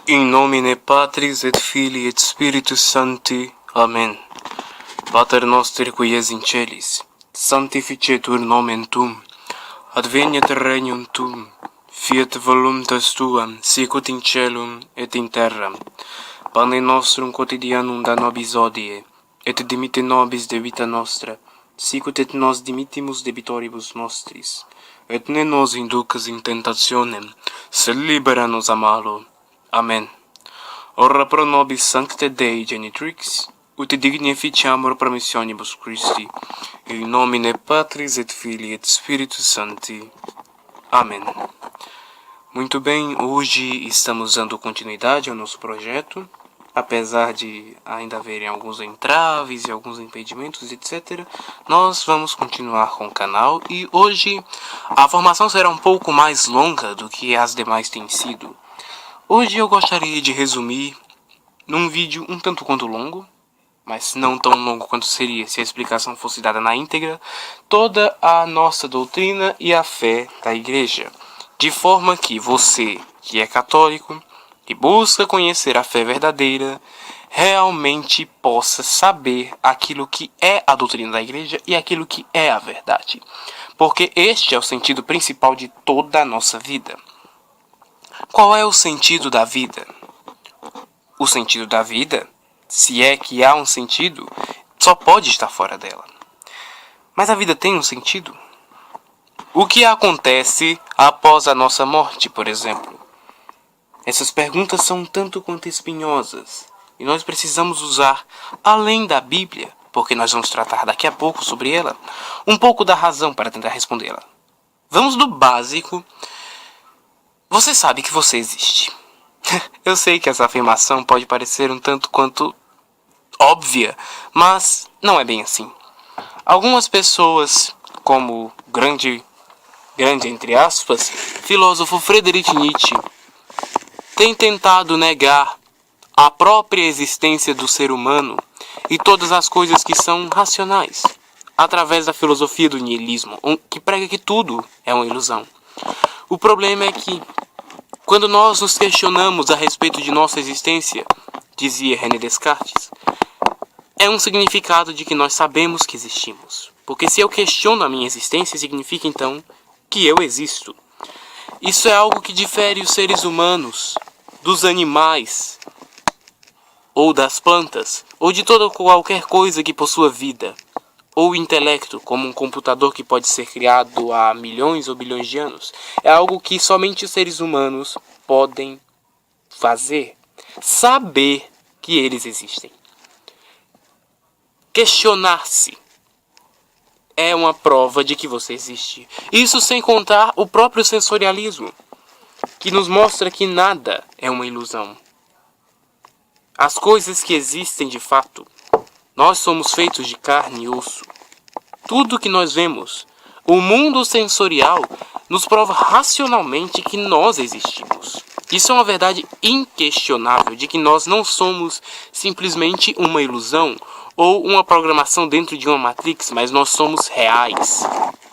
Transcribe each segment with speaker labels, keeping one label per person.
Speaker 1: In nomine Patris et Filii et Spiritus Sancti. Amen. Pater noster qui es in celis, sanctificetur nomen tuum, adveniat regnum tuum, fiat voluntas tuam, sicut in celum et in terram. Pane nostrum quotidianum da nobis hodie, et dimitte nobis debita nostra, sicut et nos dimittimus debitoribus nostris, et ne nos inducas in tentationem, sed libera nos a malo. Amen. Ora pro nobis sancte Dei genitrix, ut dignificiamur promissionibus Christi, in nomine Patris et Filii et Spiritus Sancti. Amém. Muito bem, hoje estamos dando continuidade ao nosso projeto, apesar de ainda haverem alguns entraves e alguns impedimentos, etc. Nós vamos continuar com o canal e hoje a formação será um pouco mais longa do que as demais têm sido. Hoje eu gostaria de resumir num vídeo um tanto quanto longo, mas não tão longo quanto seria se a explicação fosse dada na íntegra, toda a nossa doutrina e a fé da igreja, de forma que você, que é católico e busca conhecer a fé verdadeira, realmente possa saber aquilo que é a doutrina da igreja e aquilo que é a verdade, porque este é o sentido principal de toda a nossa vida. Qual é o sentido da vida? O sentido da vida, se é que há um sentido, só pode estar fora dela. Mas a vida tem um sentido? O que acontece após a nossa morte, por exemplo? Essas perguntas são um tanto quanto espinhosas, e nós precisamos usar, além da Bíblia, porque nós vamos tratar daqui a pouco sobre ela, um pouco da razão para tentar respondê-la. Vamos do básico. Você sabe que você existe. Eu sei que essa afirmação pode parecer um tanto quanto óbvia, mas não é bem assim. Algumas pessoas, como o grande entre aspas, filósofo Friedrich Nietzsche, têm tentado negar a própria existência do ser humano e todas as coisas que são racionais, através da filosofia do niilismo, que prega que tudo é uma ilusão. O problema é que, quando nós nos questionamos a respeito de nossa existência, dizia René Descartes, é um significado de que nós sabemos que existimos. Porque se eu questiono a minha existência, significa então que eu existo. Isso é algo que difere os seres humanos dos animais, ou das plantas, ou de toda qualquer coisa que possua vida, ou intelecto, como um computador que pode ser criado há milhões ou bilhões de anos. É algo que somente os seres humanos podem fazer. Saber que eles existem. Questionar-se é uma prova de que você existe. Isso sem contar o próprio sensorialismo, que nos mostra que nada é uma ilusão. As coisas que existem de fato, nós somos feitos de carne e osso. Tudo que nós vemos, o mundo sensorial, nos prova racionalmente que nós existimos. Isso é uma verdade inquestionável de que nós não somos simplesmente uma ilusão ou uma programação dentro de uma matrix, mas nós somos reais.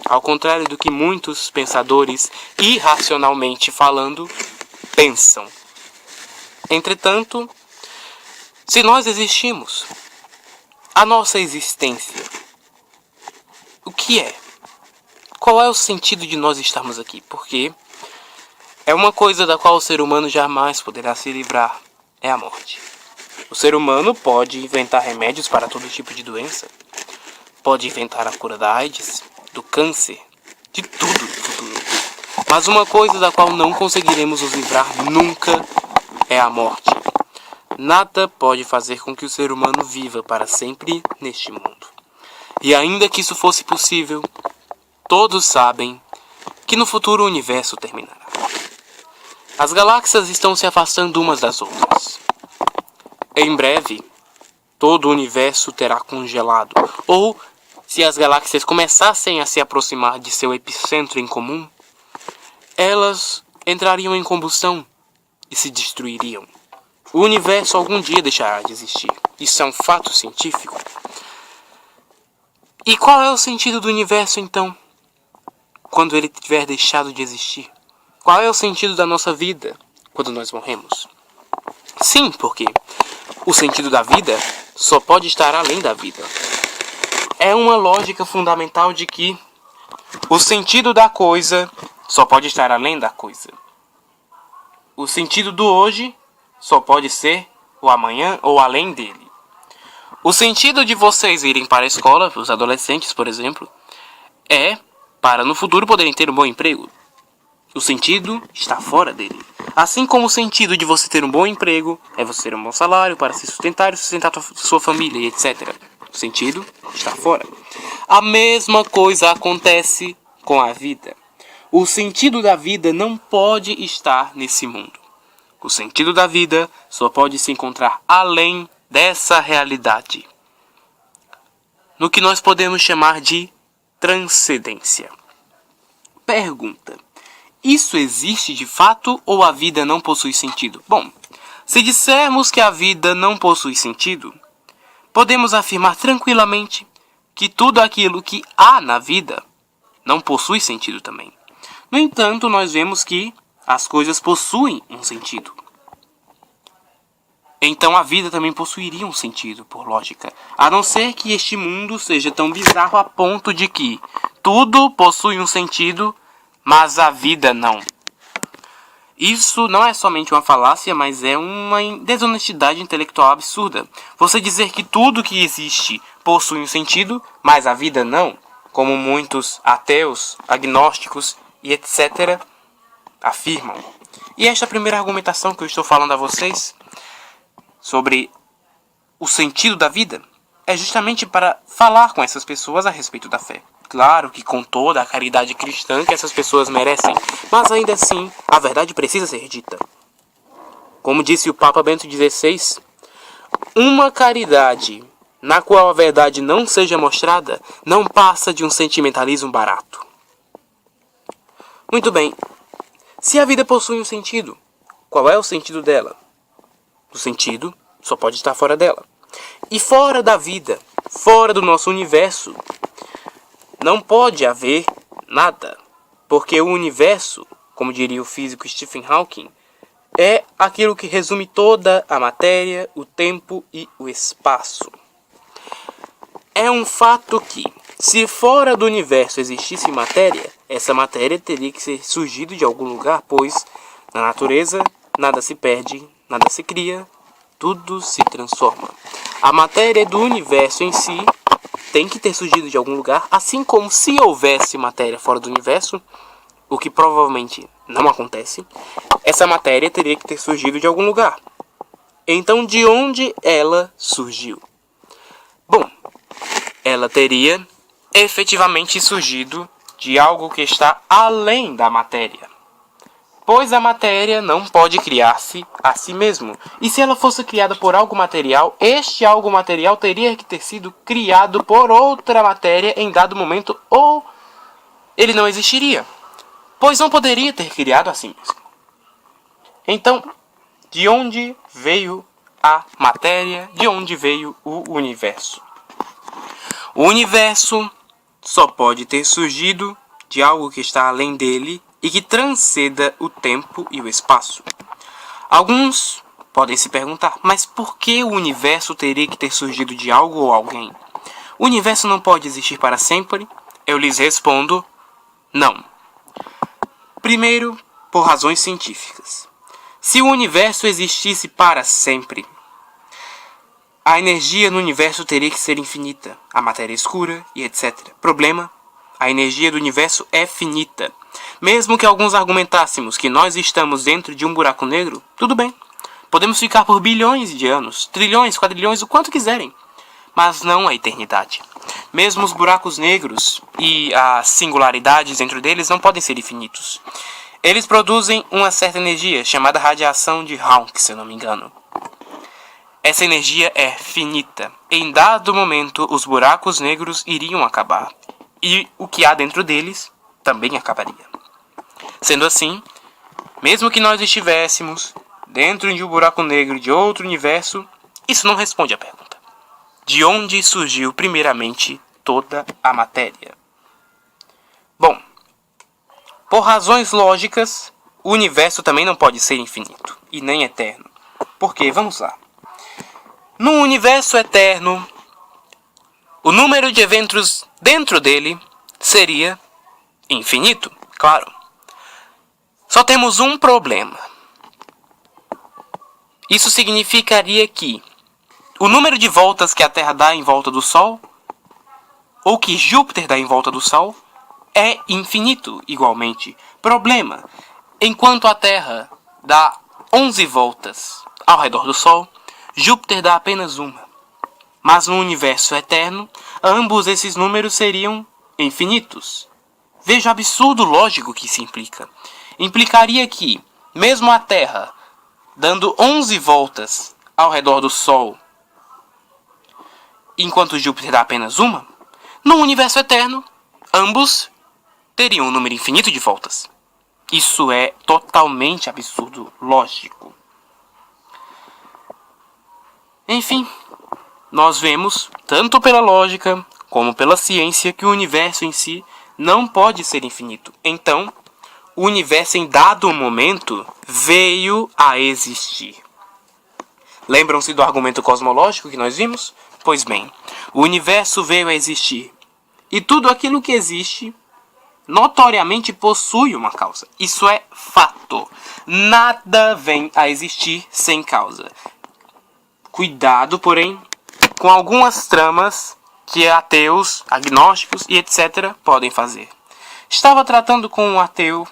Speaker 1: Ao contrário do que muitos pensadores, irracionalmente falando, pensam. Entretanto, se nós existimos, a nossa existência, o que é? Qual é o sentido de nós estarmos aqui? Porque é uma coisa da qual o ser humano jamais poderá se livrar, é a morte. O ser humano pode inventar remédios para todo tipo de doença, pode inventar a cura da AIDS, do câncer, de tudo no futuro. Mas uma coisa da qual não conseguiremos nos livrar nunca é a morte. Nada pode fazer com que o ser humano viva para sempre neste mundo. E ainda que isso fosse possível, todos sabem que no futuro o universo terminará. As galáxias estão se afastando umas das outras. Em breve, todo o universo terá congelado. Ou, se as galáxias começassem a se aproximar de seu epicentro em comum, elas entrariam em combustão e se destruiriam. O universo algum dia deixará de existir. Isso é um fato científico. E qual é o sentido do universo, então, quando ele tiver deixado de existir? Qual é o sentido da nossa vida quando nós morremos? Sim, porque o sentido da vida só pode estar além da vida. É uma lógica fundamental de que o sentido da coisa só pode estar além da coisa. O sentido do hoje só pode ser o amanhã ou além dele. O sentido de vocês irem para a escola, os adolescentes, por exemplo, é para no futuro poderem ter um bom emprego. O sentido está fora dele. Assim como o sentido de você ter um bom emprego é você ter um bom salário para se sustentar e sustentar sua família e etc. O sentido está fora. A mesma coisa acontece com a vida. O sentido da vida não pode estar nesse mundo. O sentido da vida só pode se encontrar além dessa realidade, no que nós podemos chamar de transcendência. Pergunta: isso existe de fato ou a vida não possui sentido? Bom, se dissermos que a vida não possui sentido, podemos afirmar tranquilamente que tudo aquilo que há na vida não possui sentido também. No entanto, nós vemos que as coisas possuem um sentido. Então a vida também possuiria um sentido, por lógica. A não ser que este mundo seja tão bizarro a ponto de que tudo possui um sentido, mas a vida não. Isso não é somente uma falácia, mas é uma desonestidade intelectual absurda. Você dizer que tudo que existe possui um sentido, mas a vida não, como muitos ateus, agnósticos e etc. afirmam. E esta primeira argumentação que eu estou falando a vocês sobre o sentido da vida é justamente para falar com essas pessoas a respeito da fé. Claro que com toda a caridade cristã que essas pessoas merecem, mas ainda assim a verdade precisa ser dita. Como disse o Papa Bento XVI, uma caridade na qual a verdade não seja mostrada não passa de um sentimentalismo barato. Muito bem, se a vida possui um sentido, qual é o sentido dela? O sentido só pode estar fora dela. E fora da vida, fora do nosso universo, não pode haver nada. Porque o universo, como diria o físico Stephen Hawking, é aquilo que resume toda a matéria, o tempo e o espaço. É um fato que, se fora do universo existisse matéria, essa matéria teria que ser surgido de algum lugar, pois na natureza nada se perde, nada se cria, tudo se transforma. A matéria do universo em si tem que ter surgido de algum lugar, assim como se houvesse matéria fora do universo, o que provavelmente não acontece, essa matéria teria que ter surgido de algum lugar. Então, de onde ela surgiu? Bom, ela teria efetivamente surgido de algo que está além da matéria. Pois a matéria não pode criar-se a si mesmo. E se ela fosse criada por algo material, este algo material teria que ter sido criado por outra matéria em dado momento, ou ele não existiria. Pois não poderia ter criado a si mesmo. Então, de onde veio a matéria? De onde veio o universo? O universo só pode ter surgido de algo que está além dele e que transcenda o tempo e o espaço. Alguns podem se perguntar, mas por que o universo teria que ter surgido de algo ou alguém? O universo não pode existir para sempre? Eu lhes respondo, não. Primeiro, por razões científicas. Se o universo existisse para sempre, a energia no universo teria que ser infinita, a matéria escura e etc. Problema: a energia do universo é finita. Mesmo que alguns argumentássemos que nós estamos dentro de um buraco negro, tudo bem. Podemos ficar por bilhões de anos, trilhões, quadrilhões, o quanto quiserem. Mas não a eternidade. Mesmo os buracos negros e as singularidades dentro deles não podem ser infinitos. Eles produzem uma certa energia, chamada radiação de Hawking, se eu não me engano. Essa energia é finita. Em dado momento, os buracos negros iriam acabar. E o que há dentro deles também acabaria. Sendo assim, mesmo que nós estivéssemos dentro de um buraco negro de outro universo, isso não responde à pergunta: de onde surgiu primeiramente toda a matéria? Bom, por razões lógicas, o universo também não pode ser infinito e nem eterno, Por quê? Vamos lá. No universo eterno, o número de eventos dentro dele seria infinito, claro. Só temos um problema. Isso significaria que o número de voltas que a Terra dá em volta do Sol, ou que Júpiter dá em volta do Sol, é infinito igualmente. Problema: enquanto a Terra dá 11 voltas ao redor do Sol, Júpiter dá apenas uma. Mas no universo eterno, ambos esses números seriam infinitos. Veja o absurdo lógico que isso implica. Implicaria que, mesmo a Terra dando 11 voltas ao redor do Sol, enquanto Júpiter dá apenas uma, no universo eterno, ambos teriam um número infinito de voltas. Isso é totalmente absurdo lógico. Enfim, nós vemos, tanto pela lógica como pela ciência, que o universo em si não pode ser infinito. Então, o universo em dado momento veio a existir. Lembram-se do argumento cosmológico que nós vimos? Pois bem, o universo veio a existir. E tudo aquilo que existe, notoriamente possui uma causa. Isso é fato. Nada vem a existir sem causa. Cuidado, porém, com algumas tramas que ateus, agnósticos e etc. podem fazer. Estava tratando com um ateu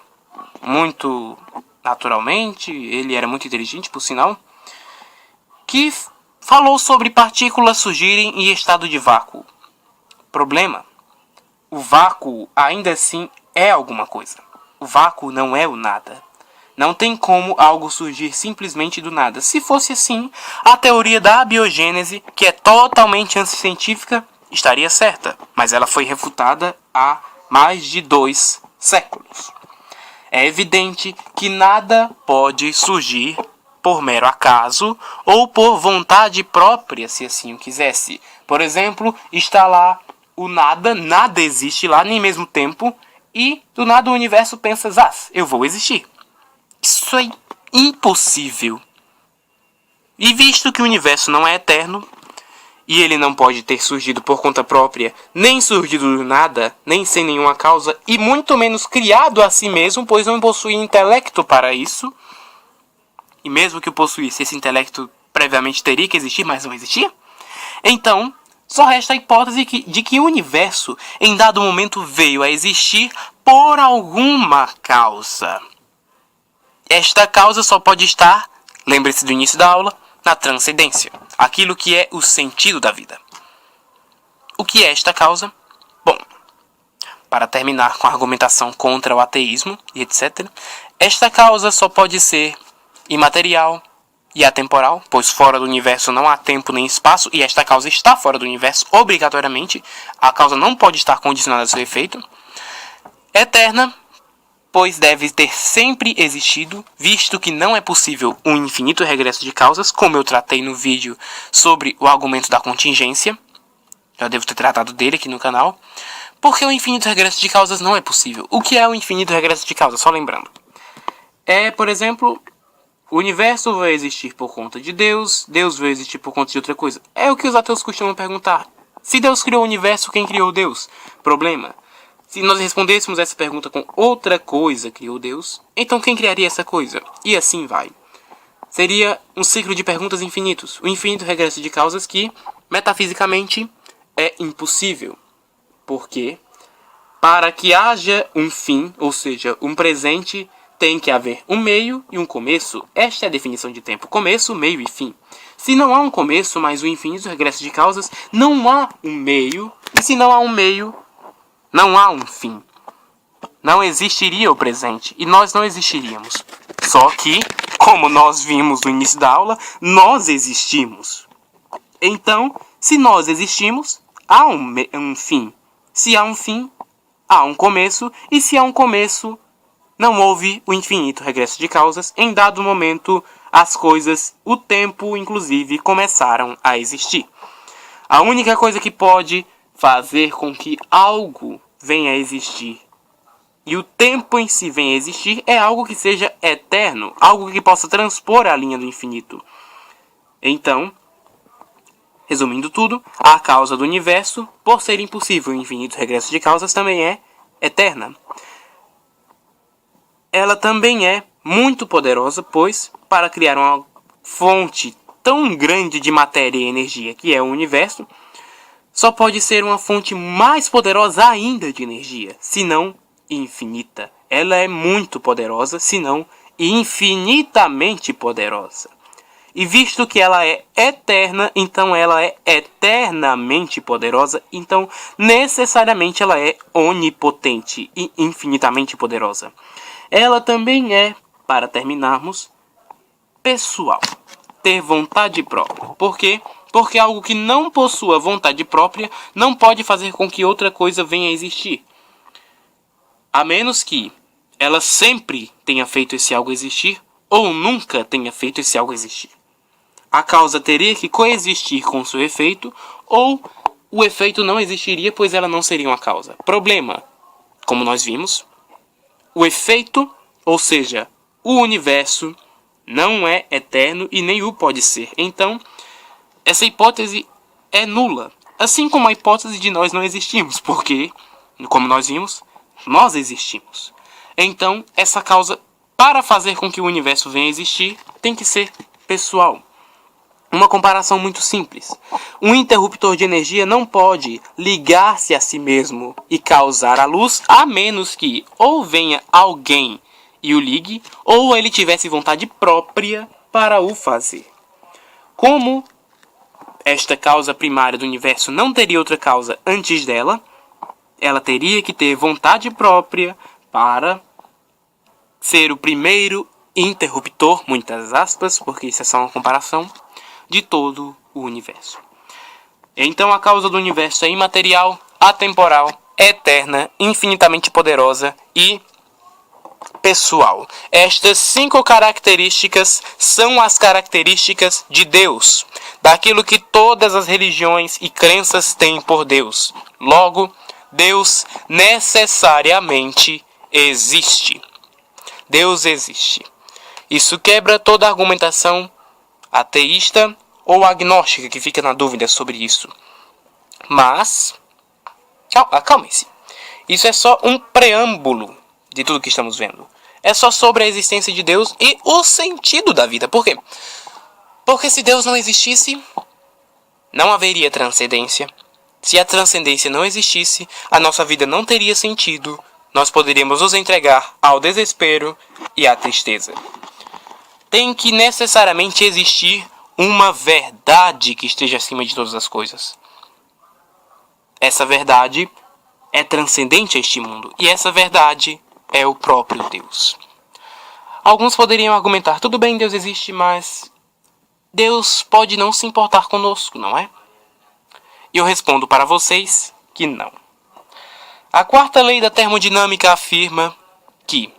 Speaker 1: muito naturalmente, ele era muito inteligente, por sinal, que falou sobre partículas surgirem em estado de vácuo. Problema: o vácuo ainda assim é alguma coisa. O vácuo não é o nada. Não tem como algo surgir simplesmente do nada. Se fosse assim, a teoria da abiogênese, que é totalmente anticientífica, estaria certa, mas ela foi refutada há mais de 2 séculos. É evidente que nada pode surgir por mero acaso ou por vontade própria, se assim o quisesse. Por exemplo, está lá o nada, nada existe lá, nem mesmo tempo, e do nada o universo pensa, eu vou existir. Isso é impossível. E visto que o universo não é eterno, e ele não pode ter surgido por conta própria, nem surgido do nada, nem sem nenhuma causa, e muito menos criado a si mesmo, pois não possui intelecto para isso. E mesmo que o possuísse, esse intelecto previamente teria que existir, mas não existia. Então, só resta a hipótese de que o universo, em dado momento, veio a existir por alguma causa. Esta causa só pode estar, lembre-se do início da aula, na transcendência, aquilo que é o sentido da vida. O que é esta causa? Bom, para terminar com a argumentação contra o ateísmo e etc., esta causa só pode ser imaterial e atemporal, pois fora do universo não há tempo nem espaço, e esta causa está fora do universo obrigatoriamente, a causa não pode estar condicionada a seu efeito. Eterna, pois deve ter sempre existido, visto que não é possível um infinito regresso de causas, como eu tratei no vídeo sobre o argumento da contingência. Já devo ter tratado dele aqui no canal. Porque o infinito regresso de causas não é possível. O que é o infinito regresso de causas? Só lembrando. Por exemplo, o universo vai existir por conta de Deus, Deus vai existir por conta de outra coisa. É o que os ateus costumam perguntar. Se Deus criou o universo, quem criou Deus? Problema: se nós respondêssemos essa pergunta com outra coisa criou Deus, então quem criaria essa coisa? E assim vai. Seria um ciclo de perguntas infinitos. O infinito regresso de causas que, metafisicamente, é impossível. Porque, para que haja um fim, ou seja, um presente, tem que haver um meio e um começo. Esta é a definição de tempo: começo, meio e fim. Se não há um começo, mas o infinito regresso de causas, não há um meio. E se não há um meio, não há um fim. Não existiria o presente e nós não existiríamos. Só que, como nós vimos no início da aula, nós existimos. Então, se nós existimos, há um fim. Se há um fim, há um começo. E se há um começo, não houve o infinito regresso de causas. Em dado momento, as coisas, o tempo inclusive, começaram a existir. A única coisa que pode fazer com que algo venha a existir e o tempo em si venha a existir é algo que seja eterno, algo que possa transpor a linha do infinito. Então, resumindo tudo, a causa do universo, por ser impossível o infinito regresso de causas, também é eterna. Ela também é muito poderosa, pois, para criar uma fonte tão grande de matéria e energia que é o universo, só pode ser uma fonte mais poderosa ainda de energia, se não infinita. Ela é muito poderosa, se não infinitamente poderosa. E visto que ela é eterna, então ela é eternamente poderosa, então necessariamente ela é onipotente e infinitamente poderosa. Ela também é, para terminarmos, pessoal. Ter vontade própria. Por quê? Porque algo que não possua vontade própria não pode fazer com que outra coisa venha a existir. A menos que ela sempre tenha feito esse algo existir ou nunca tenha feito esse algo existir. A causa teria que coexistir com seu efeito, ou o efeito não existiria, pois ela não seria uma causa. Problema, como nós vimos, o efeito, ou seja, o universo, não é eterno e nem o pode ser. Então, essa hipótese é nula. Assim como a hipótese de nós não existimos, porque, como nós vimos, nós existimos. Então, essa causa, para fazer com que o universo venha a existir, tem que ser pessoal. Uma comparação muito simples. Um interruptor de energia não pode ligar-se a si mesmo e causar a luz, a menos que ou venha alguém e o ligue, ou ele tivesse vontade própria para o fazer. Como esta causa primária do universo não teria outra causa antes dela, ela teria que ter vontade própria para ser o primeiro interruptor, muitas aspas, porque isso é só uma comparação, de todo o universo. Então a causa do universo é imaterial, atemporal, eterna, infinitamente poderosa e pessoal. Estas 5 características são as características de Deus, daquilo que todas as religiões e crenças têm por Deus. Logo, Deus necessariamente existe. Deus existe. Isso quebra toda a argumentação ateísta ou agnóstica que fica na dúvida sobre isso. Mas, acalmem-se. Isso é só um preâmbulo de tudo que estamos vendo. É só sobre a existência de Deus e o sentido da vida. Por quê? Porque se Deus não existisse, não haveria transcendência. Se a transcendência não existisse, a nossa vida não teria sentido. Nós poderíamos nos entregar ao desespero e à tristeza. Tem que necessariamente existir uma verdade que esteja acima de todas as coisas. Essa verdade é transcendente a este mundo. E essa verdade é o próprio Deus. Alguns poderiam argumentar, tudo bem, Deus existe, mas Deus pode não se importar conosco, não é? E eu respondo para vocês que não. A 4ª lei da termodinâmica afirma que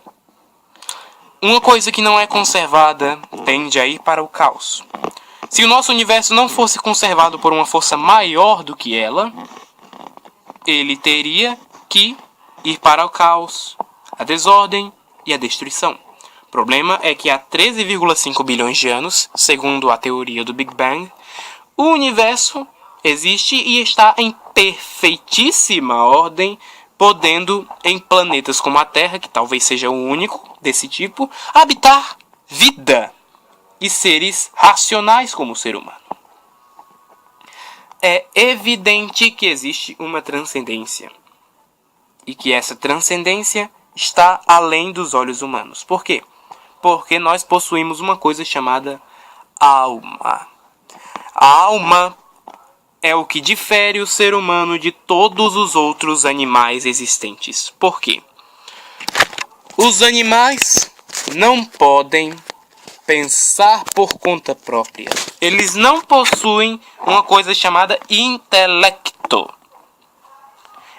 Speaker 1: uma coisa que não é conservada tende a ir para o caos. Se o nosso universo não fosse conservado por uma força maior do que ela, ele teria que ir para o caos, a desordem e a destruição. O problema é que há 13,5 bilhões de anos, segundo a teoria do Big Bang, o universo existe e está em perfeitíssima ordem, podendo, em planetas como a Terra, que talvez seja o único desse tipo, habitar vida e seres racionais como o ser humano. É evidente que existe uma transcendência e que essa transcendência está além dos olhos humanos. Por quê? Porque nós possuímos uma coisa chamada alma. A alma é o que difere o ser humano de todos os outros animais existentes. Por quê? Os animais não podem pensar por conta própria. Eles não possuem uma coisa chamada intelecto.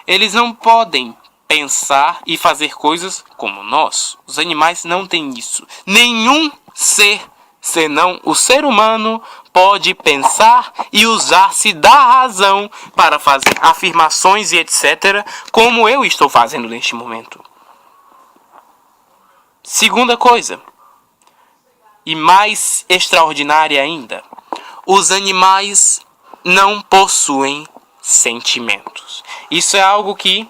Speaker 1: Eles não podem pensar e fazer coisas como nós. Os animais não têm isso. Nenhum ser, senão o ser humano, pode pensar e usar-se da razão para fazer afirmações e etc., como eu estou fazendo neste momento. Segunda coisa, e mais extraordinária ainda, os animais não possuem sentimentos. Isso é algo que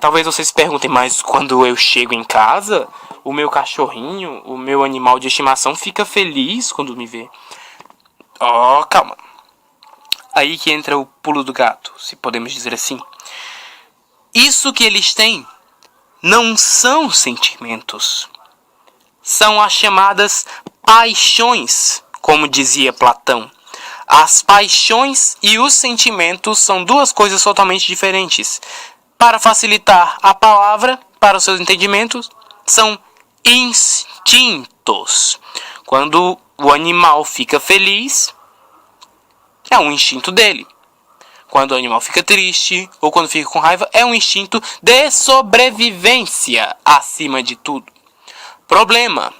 Speaker 1: talvez vocês se perguntem, mas quando eu chego em casa, o meu cachorrinho, o meu animal de estimação fica feliz quando me vê. Calma. Aí que entra o pulo do gato, se podemos dizer assim. Isso que eles têm não são sentimentos. São as chamadas paixões, como dizia Platão. As paixões e os sentimentos são duas coisas totalmente diferentes. Para facilitar a palavra para os seus entendimentos, são instintos. Quando o animal fica feliz, é um instinto dele. Quando o animal fica triste ou quando fica com raiva, é um instinto de sobrevivência acima de tudo. Problema: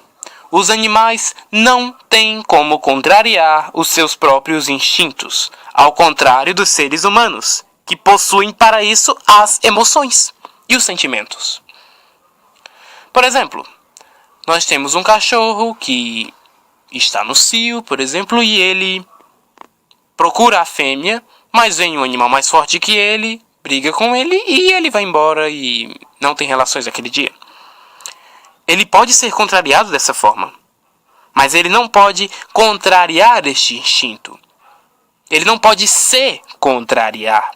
Speaker 1: os animais não têm como contrariar os seus próprios instintos, ao contrário dos seres humanos, que possuem para isso as emoções e os sentimentos. Por exemplo, nós temos um cachorro que está no cio, por exemplo, e ele procura a fêmea, mas vem um animal mais forte que ele, briga com ele e ele vai embora e não tem relações naquele dia. Ele pode ser contrariado dessa forma, mas ele não pode contrariar este instinto. Ele não pode se contrariar.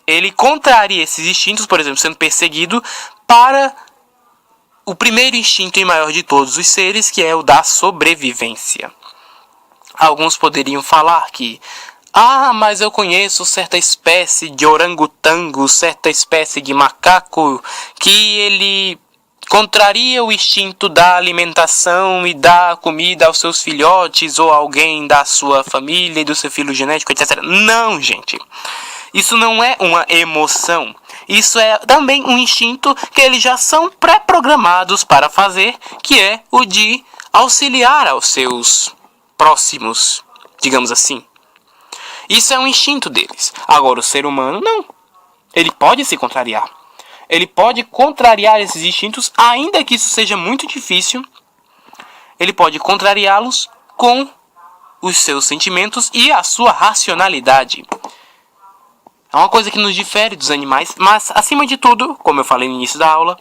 Speaker 1: Ele contraria esses instintos, por exemplo, sendo perseguido, para o primeiro instinto e maior de todos os seres, que é o da sobrevivência. Alguns poderiam falar que mas eu conheço certa espécie de orangotango, certa espécie de macaco, que ele contraria o instinto da alimentação e da comida aos seus filhotes ou alguém da sua família e do seu filho genético, etc. Não, gente. Isso não é uma emoção. Isso é também um instinto que eles já são pré-programados para fazer, que é o de auxiliar aos seus próximos, digamos assim. Isso é um instinto deles. Agora, o ser humano, não. Ele pode se contrariar. Ele pode contrariar esses instintos, ainda que isso seja muito difícil. Ele pode contrariá-los com os seus sentimentos e a sua racionalidade. É uma coisa que nos difere dos animais, mas, acima de tudo, como eu falei no início da aula,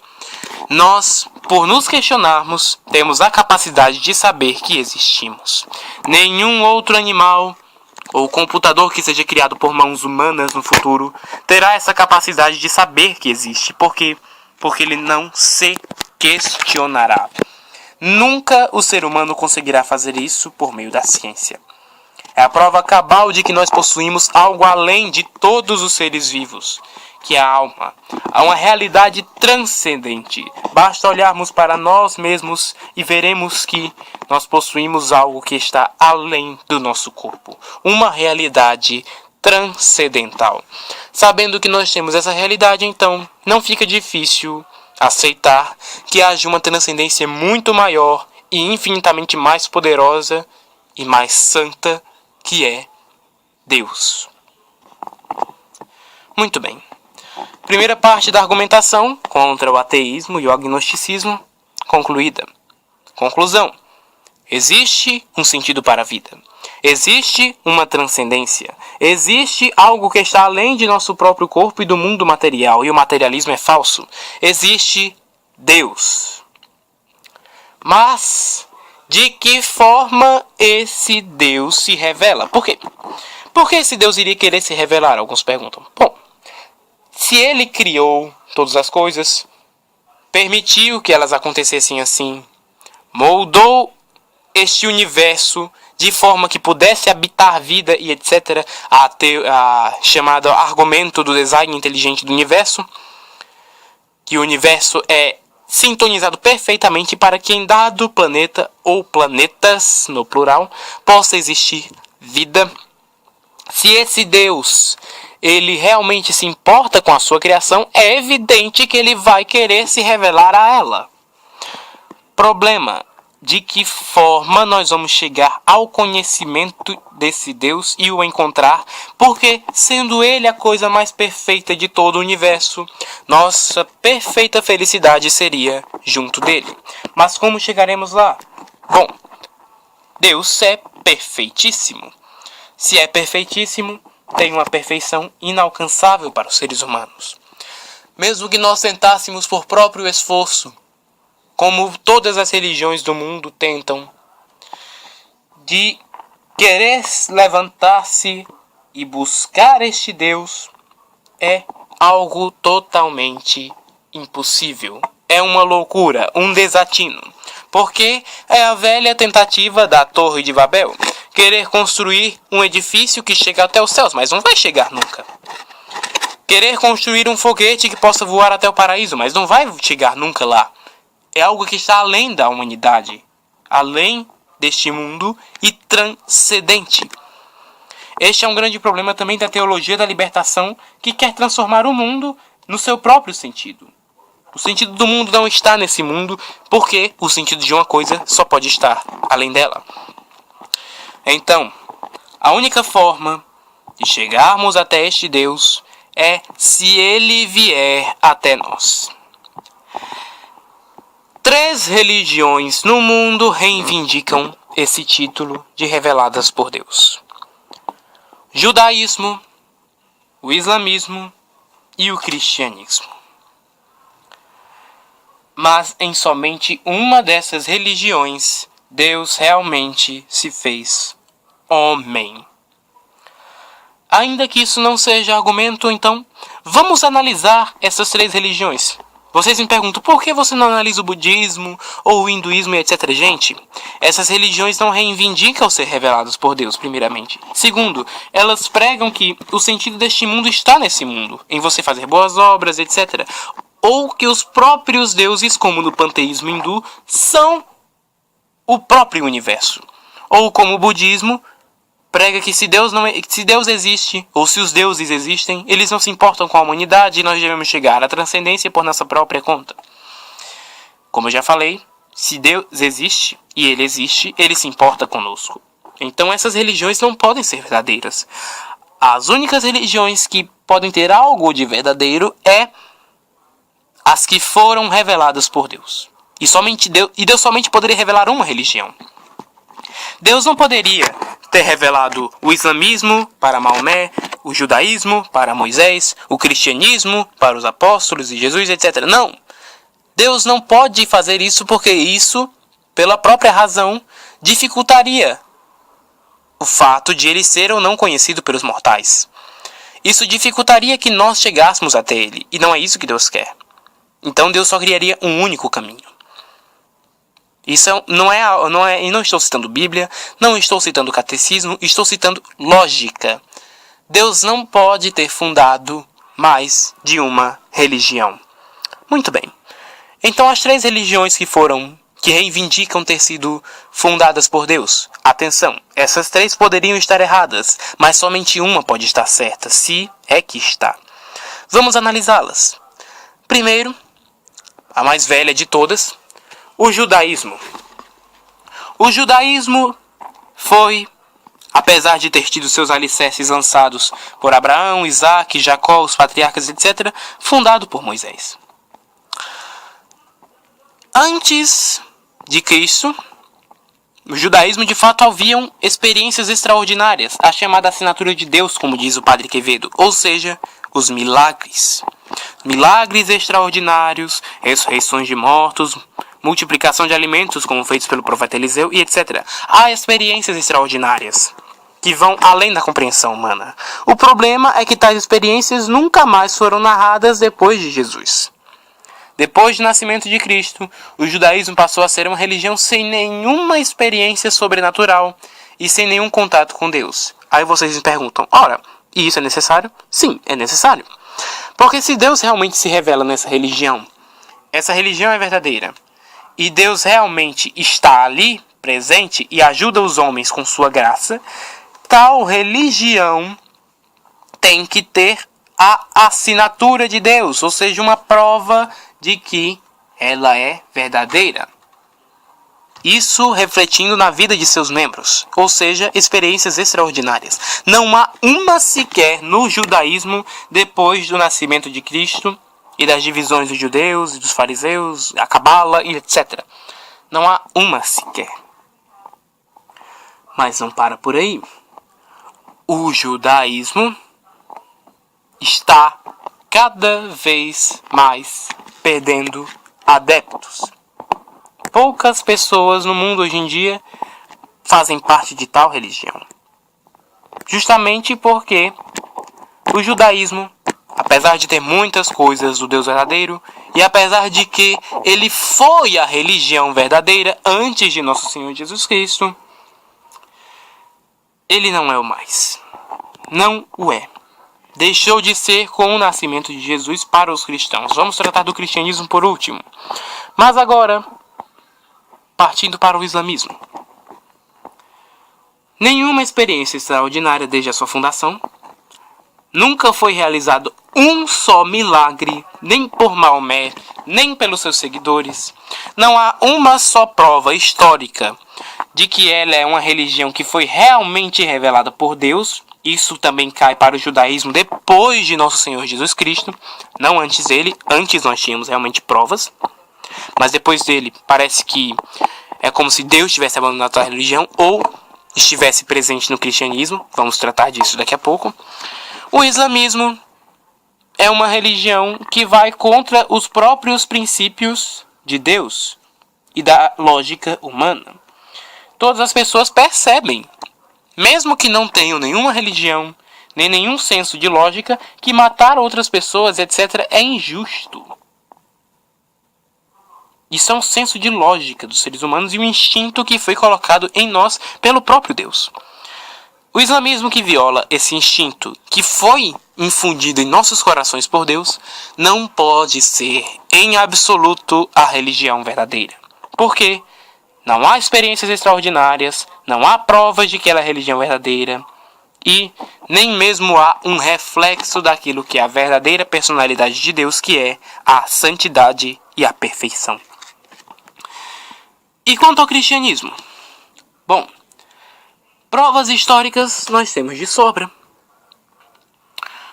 Speaker 1: nós, por nos questionarmos, temos a capacidade de saber que existimos. Nenhum outro animal ou computador que seja criado por mãos humanas no futuro terá essa capacidade de saber que existe. Por quê? Porque ele não se questionará. Nunca o ser humano conseguirá fazer isso por meio da ciência. É a prova cabal de que nós possuímos algo além de todos os seres vivos, que é a alma. Há uma realidade transcendente. Basta olharmos para nós mesmos e veremos que nós possuímos algo que está além do nosso corpo. Uma realidade transcendental. Sabendo que nós temos essa realidade, então, não fica difícil aceitar que haja uma transcendência muito maior e infinitamente mais poderosa e mais santa, que é Deus. Muito bem. Primeira parte da argumentação contra o ateísmo e o agnosticismo concluída. Conclusão. Existe um sentido para a vida. Existe uma transcendência. Existe algo que está além de nosso próprio corpo e do mundo material. E o materialismo é falso. Existe Deus. Mas de que forma esse Deus se revela? Por quê? Por que esse Deus iria querer se revelar? Alguns perguntam. Bom, se ele criou todas as coisas, permitiu que elas acontecessem assim, moldou este universo de forma que pudesse habitar vida e etc., a chamado argumento do design inteligente do universo, que o universo é sintonizado perfeitamente para que em dado planeta ou planetas, no plural, possa existir vida. Se esse Deus, ele realmente se importa com a sua criação, é evidente que ele vai querer se revelar a ela. Problema: de que forma nós vamos chegar ao conhecimento desse Deus e o encontrar? Porque, sendo ele a coisa mais perfeita de todo o universo, nossa perfeita felicidade seria junto dele. Mas como chegaremos lá? Bom, Deus é perfeitíssimo. Se é perfeitíssimo, tem uma perfeição inalcançável para os seres humanos. Mesmo que nós tentássemos por próprio esforço, como todas as religiões do mundo tentam, de querer levantar-se e buscar este Deus, é algo totalmente impossível. É uma loucura, um desatino. Porque é a velha tentativa da Torre de Babel, querer construir um edifício que chega até os céus, mas não vai chegar nunca. Querer construir um foguete que possa voar até o paraíso, mas não vai chegar nunca lá. É algo que está além da humanidade, além deste mundo e transcendente. Este é um grande problema também da teologia da libertação, que quer transformar o mundo no seu próprio sentido. O sentido do mundo não está nesse mundo, porque o sentido de uma coisa só pode estar além dela. Então, a única forma de chegarmos até este Deus é se ele vier até nós. 3 religiões no mundo reivindicam esse título de reveladas por Deus: o judaísmo, o islamismo e o cristianismo. Mas em somente uma dessas religiões, Deus realmente se fez homem. Ainda que isso não seja argumento, então, vamos analisar essas 3 religiões. Vocês me perguntam, por que você não analisa o budismo, ou o hinduísmo e etc? Gente, essas religiões não reivindicam ser reveladas por Deus, primeiramente. Segundo, elas pregam que o sentido deste mundo está nesse mundo, em você fazer boas obras, etc. Ou que os próprios deuses, como no panteísmo hindu, são o próprio universo. Ou como o budismo prega que se Deus existe, ou se os deuses existem, eles não se importam com a humanidade e nós devemos chegar à transcendência por nossa própria conta. Como eu já falei, se Deus existe e ele se importa conosco. Então essas religiões não podem ser verdadeiras. As únicas religiões que podem ter algo de verdadeiro é as que foram reveladas por Deus. E Deus somente poderia revelar uma religião. Deus não poderia ter revelado o islamismo para Maomé, o judaísmo para Moisés, o cristianismo para os apóstolos e Jesus, etc. Não! Deus não pode fazer isso porque isso, pela própria razão, dificultaria o fato de ele ser ou não conhecido pelos mortais. Isso dificultaria que nós chegássemos até ele, e não é isso que Deus quer. Então Deus só criaria um único caminho. Isso e não estou citando Bíblia, não estou citando catecismo, estou citando lógica. Deus não pode ter fundado mais de uma religião. Muito bem. Então as 3 religiões que reivindicam ter sido fundadas por Deus. Atenção, essas 3 poderiam estar erradas, mas somente uma pode estar certa, se é que está. Vamos analisá-las. Primeiro, a mais velha de todas, o judaísmo. O judaísmo foi, apesar de ter tido seus alicerces lançados por Abraão, Isaac, Jacó, os patriarcas, etc., fundado por Moisés. Antes de Cristo, o judaísmo de fato haviam experiências extraordinárias, a chamada assinatura de Deus, como diz o padre Quevedo, ou seja, os milagres. Milagres extraordinários, ressurreições de mortos, multiplicação de alimentos, como feitos pelo profeta Eliseu, e etc. Há experiências extraordinárias que vão além da compreensão humana. O problema é que tais experiências nunca mais foram narradas depois de Jesus. Depois do nascimento de Cristo, o judaísmo passou a ser uma religião sem nenhuma experiência sobrenatural e sem nenhum contato com Deus. Aí vocês me perguntam, ora, e isso é necessário? Sim, é necessário. Porque se Deus realmente se revela nessa religião, essa religião é verdadeira, e Deus realmente está ali, presente, e ajuda os homens com sua graça, tal religião tem que ter a assinatura de Deus, ou seja, uma prova de que ela é verdadeira. Isso refletindo na vida de seus membros, ou seja, experiências extraordinárias. Não há uma sequer no judaísmo depois do nascimento de Cristo e das divisões dos judeus e dos fariseus, a cabala e etc. Não há uma sequer. Mas não para por aí. o judaísmo está cada vez mais perdendo adeptos. Poucas pessoas no mundo hoje em dia fazem parte de tal religião. Justamente porque o judaísmo, apesar de ter muitas coisas do Deus verdadeiro, e apesar de que ele foi a religião verdadeira antes de nosso Senhor Jesus Cristo, ele não é o mais. Não o é. Deixou de ser com o nascimento de Jesus para os cristãos. Vamos tratar do cristianismo por último. Mas agora, partindo para o islamismo. Nenhuma experiência extraordinária desde a sua fundação. Nunca foi realizado um só milagre, nem por Maomé, nem pelos seus seguidores. Não há uma só prova histórica de que ela é uma religião que foi realmente revelada por Deus. Isso também cai para o judaísmo depois de nosso Senhor Jesus Cristo, não antes dele. Antes nós tínhamos realmente provas, mas depois dele parece que é como se Deus tivesse abandonado a religião ou estivesse presente no cristianismo. Vamos tratar disso daqui a pouco. O islamismo é uma religião que vai contra os próprios princípios de Deus e da lógica humana. Todas as pessoas percebem, mesmo que não tenham nenhuma religião, nem nenhum senso de lógica, que matar outras pessoas, etc., é injusto. Isso é um senso de lógica dos seres humanos e um instinto que foi colocado em nós pelo próprio Deus. O islamismo que viola esse instinto que foi infundido em nossos corações por Deus não pode ser, em absoluto, a religião verdadeira. Por quê? Não há experiências extraordinárias, não há provas de que ela é a religião verdadeira e nem mesmo há um reflexo daquilo que é a verdadeira personalidade de Deus, que é a santidade e a perfeição. E quanto ao cristianismo? Bom, provas históricas nós temos de sobra.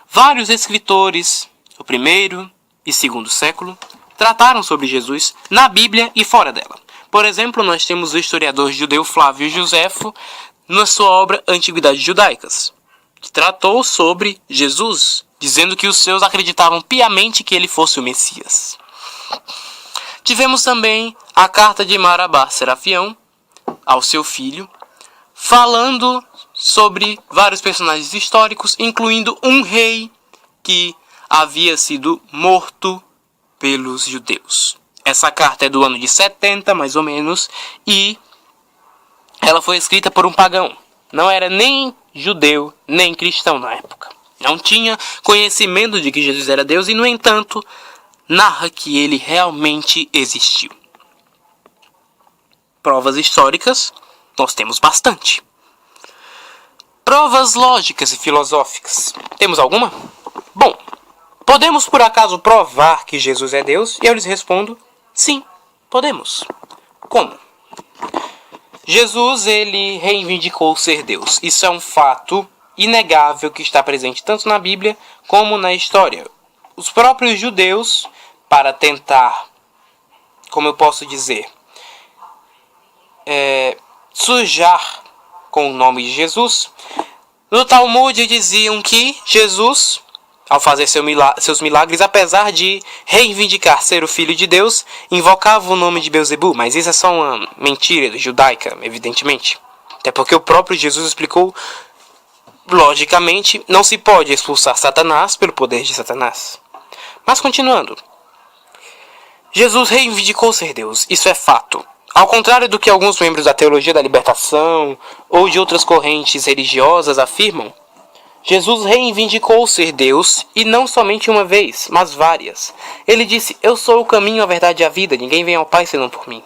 Speaker 1: Vários escritores do primeiro e segundo século trataram sobre Jesus na Bíblia e fora dela. Por exemplo, nós temos o historiador judeu Flávio Josefo na sua obra Antiguidades Judaicas, que tratou sobre Jesus, dizendo que os seus acreditavam piamente que ele fosse o Messias. Tivemos também a carta de Marabá Serafião ao seu filho, falando sobre vários personagens históricos, incluindo um rei que havia sido morto pelos judeus. Essa carta é do ano de 70, mais ou menos, e ela foi escrita por um pagão. Não era nem judeu, nem cristão na época. Não tinha conhecimento de que Jesus era Deus e, no entanto, narra que ele realmente existiu. Provas históricas, nós temos bastante. Provas lógicas e filosóficas, temos alguma? Bom, podemos por acaso provar que Jesus é Deus? E eu lhes respondo, sim, podemos. Como? Jesus, ele reivindicou ser Deus. Isso é um fato inegável que está presente tanto na Bíblia como na história. Os próprios judeus, para tentar, como eu posso dizer, sujar com o nome de Jesus, no Talmud diziam que Jesus, ao fazer seus milagres, apesar de reivindicar ser o Filho de Deus, invocava o nome de Beelzebul, mas isso é só uma mentira judaica, evidentemente. Até porque o próprio Jesus explicou, logicamente, não se pode expulsar Satanás pelo poder de Satanás. Mas continuando, Jesus reivindicou ser Deus, isso é fato. Ao contrário do que alguns membros da teologia da libertação ou de outras correntes religiosas afirmam, Jesus reivindicou ser Deus, e não somente uma vez, mas várias. Ele disse, eu sou o caminho, a verdade e a vida, ninguém vem ao Pai senão por mim.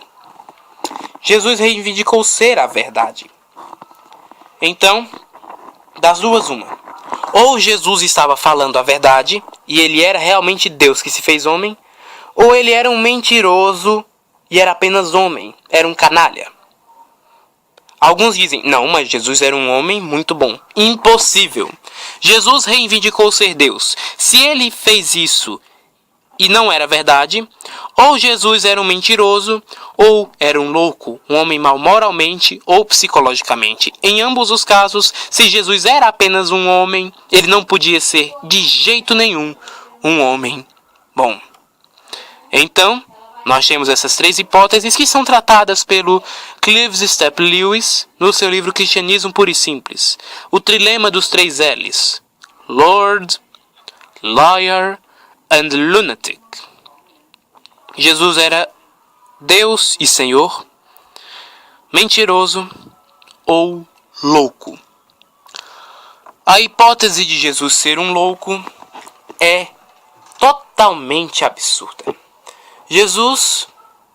Speaker 1: Jesus reivindicou ser a verdade. Então, das duas uma. Ou Jesus estava falando a verdade, e ele era realmente Deus que se fez homem, ou ele era um mentiroso e era apenas homem, era um canalha. Alguns dizem, não, mas Jesus era um homem muito bom. Impossível. Jesus reivindicou ser Deus. Se ele fez isso e não era verdade, ou Jesus era um mentiroso, ou era um louco, um homem mau moralmente ou psicologicamente. Em ambos os casos, se Jesus era apenas um homem, ele não podia ser de jeito nenhum um homem bom. Então, nós temos essas três hipóteses que são tratadas pelo Clive Step Lewis no seu livro Cristianismo Puro e Simples. O trilema dos três L's: Lord, Liar and Lunatic. Jesus era Deus e Senhor, mentiroso ou louco. A hipótese de Jesus ser um louco é totalmente absurda. Jesus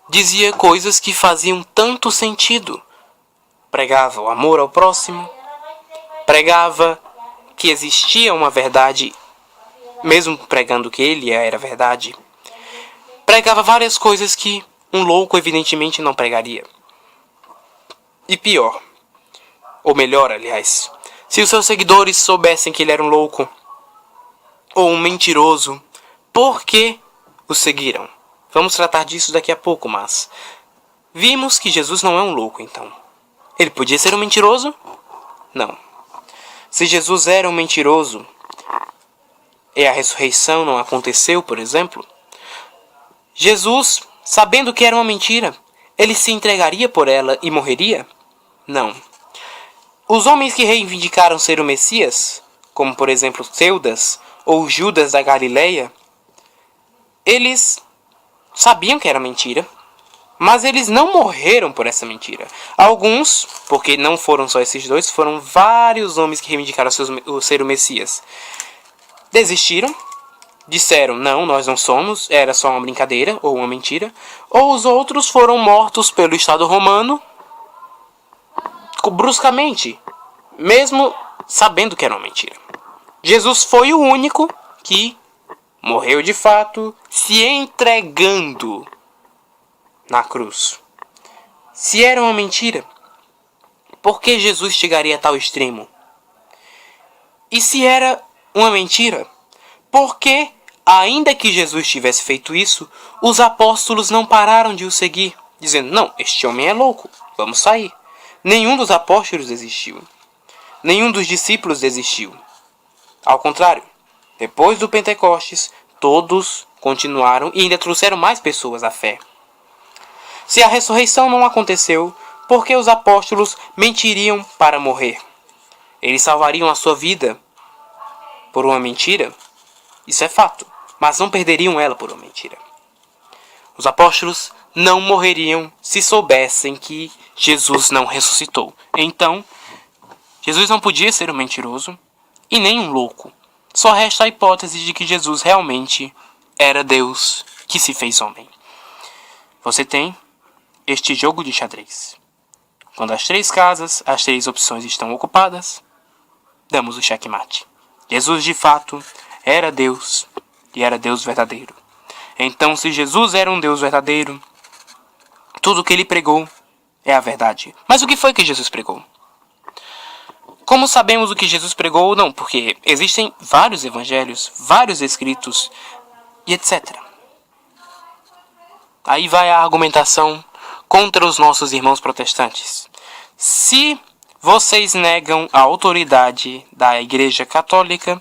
Speaker 1: dizia coisas que faziam tanto sentido. Pregava o amor ao próximo, pregava que existia uma verdade, mesmo pregando que ele era verdade. Pregava várias coisas que um louco evidentemente não pregaria. E pior, ou melhor, aliás, se os seus seguidores soubessem que ele era um louco ou um mentiroso, por que o seguiram? Vamos tratar disso daqui a pouco, mas vimos que Jesus não é um louco, então. Ele podia ser um mentiroso? Não. Se Jesus era um mentiroso e a ressurreição não aconteceu, por exemplo, Jesus, sabendo que era uma mentira, ele se entregaria por ela e morreria? Não. Os homens que reivindicaram ser o Messias, como por exemplo Teudas ou Judas da Galileia, eles sabiam que era mentira, mas eles não morreram por essa mentira. Alguns, porque não foram só esses dois, foram vários homens que reivindicaram ser o Messias, desistiram, disseram, não, nós não somos, era só uma brincadeira ou uma mentira. Ou os outros foram mortos pelo Estado romano bruscamente, mesmo sabendo que era uma mentira. Jesus foi o único que morreu de fato, se entregando na cruz. Se era uma mentira, por que Jesus chegaria a tal extremo? E se era uma mentira, por que, ainda que Jesus tivesse feito isso, os apóstolos não pararam de o seguir, dizendo, não, este homem é louco, vamos sair. Nenhum dos apóstolos desistiu. Nenhum dos discípulos desistiu. Ao contrário, depois do Pentecostes, todos continuaram e ainda trouxeram mais pessoas à fé. Se a ressurreição não aconteceu, por que os apóstolos mentiriam para morrer? Eles salvariam a sua vida por uma mentira? Isso é fato, mas não perderiam ela por uma mentira. Os apóstolos não morreriam se soubessem que Jesus não ressuscitou. Então, Jesus não podia ser um mentiroso e nem um louco. Só resta a hipótese de que Jesus realmente era Deus que se fez homem. Você tem este jogo de xadrez. Quando as três casas, as três opções estão ocupadas, damos o checkmate. Jesus de fato era Deus e era Deus verdadeiro. Então, se Jesus era um Deus verdadeiro, tudo o que ele pregou é a verdade. Mas o que foi que Jesus pregou? Como sabemos o que Jesus pregou ou não? Porque existem vários evangelhos, vários escritos e etc. Aí vai a argumentação contra os nossos irmãos protestantes. Se vocês negam a autoridade da Igreja Católica,